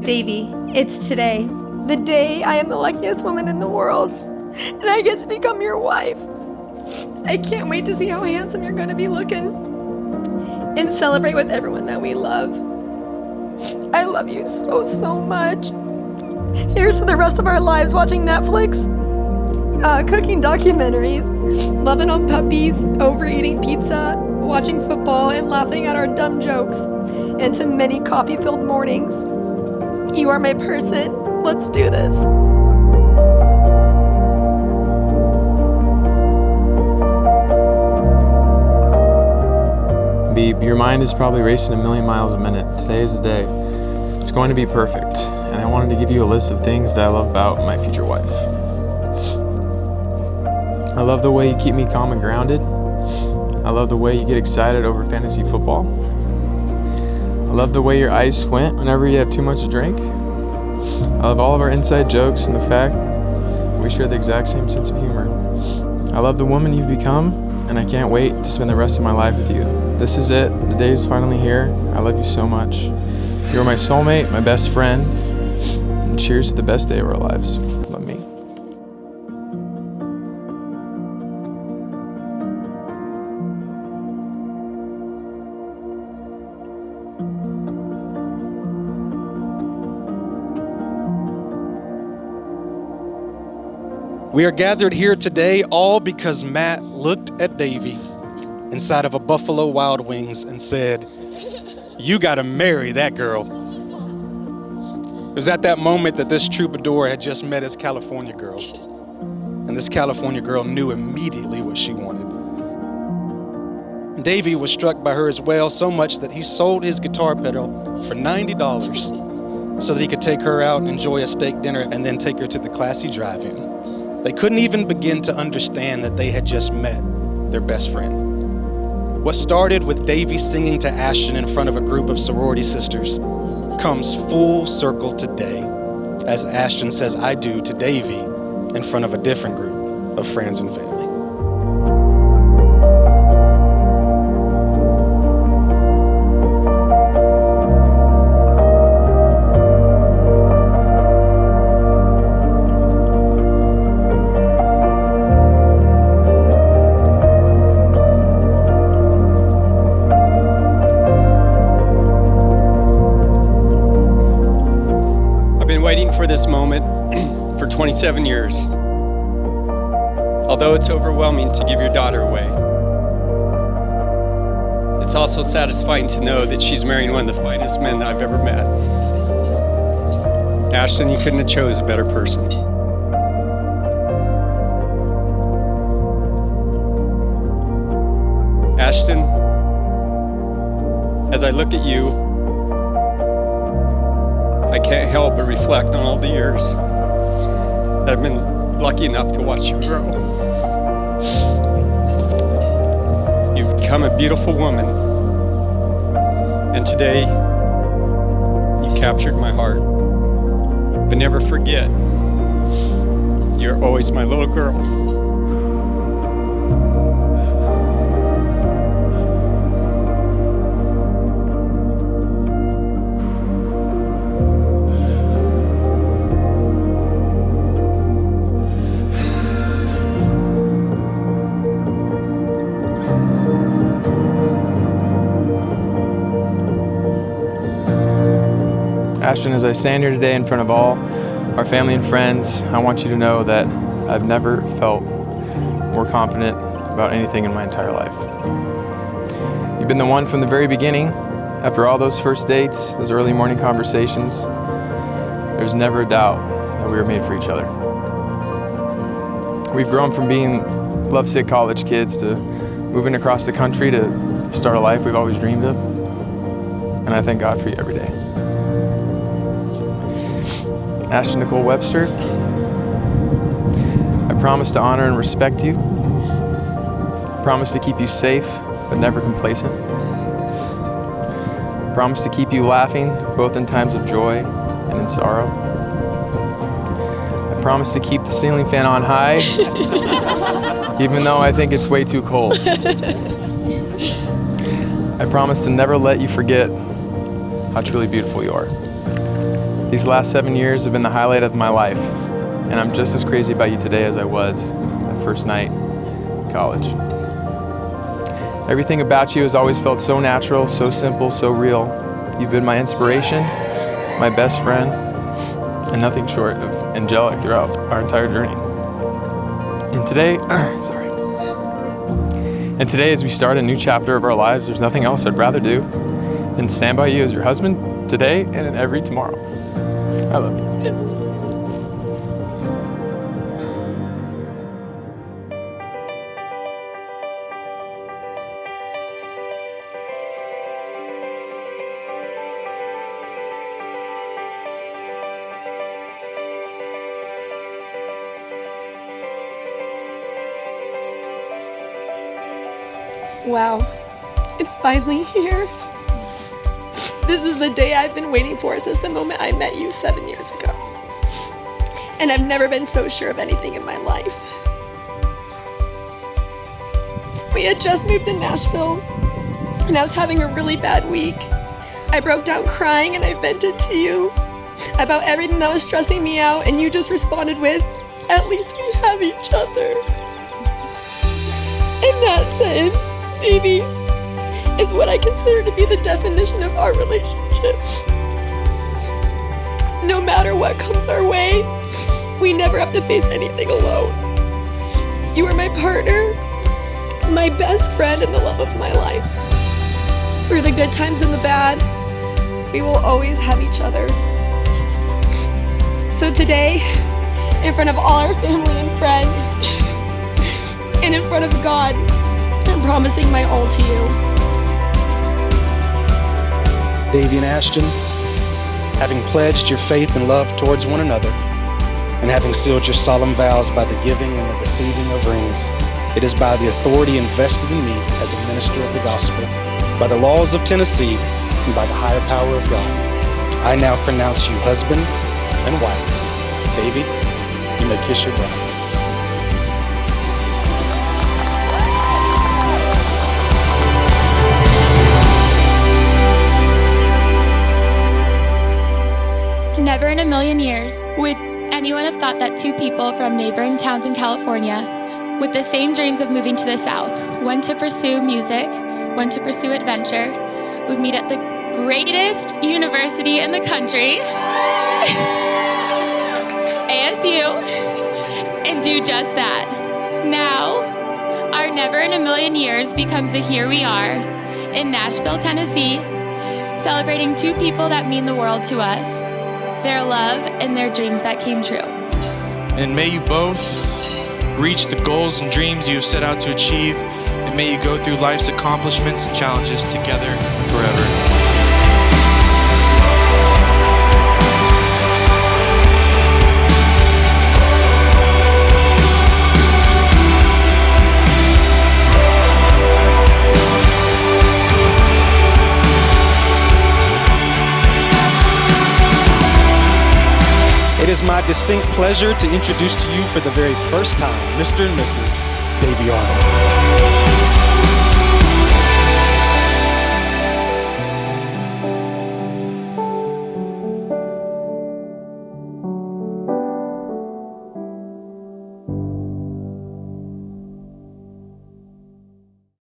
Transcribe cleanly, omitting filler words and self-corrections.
Davy, it's today. The day I am the luckiest woman in the world, and I get to become your wife. I can't wait to see how handsome you're going to be looking and celebrate with everyone that we love. I love you so much. Here's to the rest of our lives watching Netflix, cooking documentaries, loving on puppies, overeating pizza, watching football, and laughing at our dumb jokes, and to many coffee-filled mornings. You are my person. Let's do this. Beeb, your mind is probably racing a million miles a minute. Today is the day. It's going to be perfect, and I wanted to give you a list of things that I love about my future wife. I love the way you keep me calm and grounded. I love the way you get excited over fantasy football. I love the way your eyes squint whenever you have too much to drink. I love all of our inside jokes and the fact that we share the exact same sense of humor. I love the woman you've become, and I can't wait to spend the rest of my life with you. This is it. The day is finally here. I love you so much. You are my soulmate, my best friend, and cheers to the best day of our lives. Love me. We are gathered here today all because Matt looked at Davy inside of a Buffalo Wild Wings and said, "You gotta marry that girl." It was at that moment that this troubadour had just met his California girl. And this California girl knew immediately what she wanted. Davy was struck by her as well, so much that he sold his guitar pedal for $90 so that he could take her out and enjoy a steak dinner and then take her to the classy drive-in. They couldn't even begin to understand that they had just met their best friend. What started with Davy singing to Ashton in front of a group of sorority sisters comes full circle today as Ashton says "I do" to Davy in front of a different group of friends and family. Waiting for this moment for 27 years. Although it's overwhelming to give your daughter away, it's also satisfying to know that she's marrying one of the finest men that I've ever met. Ashton, you couldn't have chose a better person. Ashton, as I look at you, I can't help but reflect on all the years that I've been lucky enough to watch you grow. You've become a beautiful woman, and today you captured my heart. But never forget, you're always my little girl. Ashton, as I stand here today in front of all our family and friends, I want you to know that I've never felt more confident about anything in my entire life. You've been the one from the very beginning. After all those first dates, those early morning conversations, there's never a doubt that we were made for each other. We've grown from being lovesick college kids to moving across the country to start a life we've always dreamed of. And I thank God for you every day. Ashton Nicole Webster, I promise to honor and respect you. I promise to keep you safe, but never complacent. I promise to keep you laughing, both in times of joy and in sorrow. I promise to keep the ceiling fan on high, even though I think it's way too cold. I promise to never let you forget how truly beautiful you are. These last 7 years have been the highlight of my life, and I'm just as crazy about you today as I was that first night in college. Everything about you has always felt so natural, so simple, so real. You've been my inspiration, my best friend, and nothing short of angelic throughout our entire journey. And today, as we start a new chapter of our lives, there's nothing else I'd rather do than stand by you as your husband today and in every tomorrow. I love you. Wow, it's finally here. This is the day I've been waiting for since the moment I met you 7 years ago. And I've never been so sure of anything in my life. We had just moved to Nashville, and I was having a really bad week. I broke down crying and I vented to you about everything that was stressing me out, and you just responded with, "At least we have each other." In that sense, Davey, is what I consider to be the definition of our relationship. No matter what comes our way, we never have to face anything alone. You are my partner, my best friend, and the love of my life. Through the good times and the bad, we will always have each other. So today, in front of all our family and friends, and in front of God, I'm promising my all to you. Davey and Ashton, having pledged your faith and love towards one another, and having sealed your solemn vows by the giving and the receiving of rings, it is by the authority invested in me as a minister of the gospel, by the laws of Tennessee, and by the higher power of God, I now pronounce you husband and wife. Davey, you may kiss your bride. Never in a million years would anyone have thought that two people from neighboring towns in California with the same dreams of moving to the South, one to pursue music, one to pursue adventure, would meet at the greatest university in the country, ASU, and do just that. Now, our never in a million years becomes the here we are in Nashville, Tennessee, celebrating two people that mean the world to us, their love and their dreams that came true. And may you both reach the goals and dreams you have set out to achieve, and may you go through life's accomplishments and challenges together forever. It is my distinct pleasure to introduce to you for the very first time, Mr. and Mrs. Davey Arnold.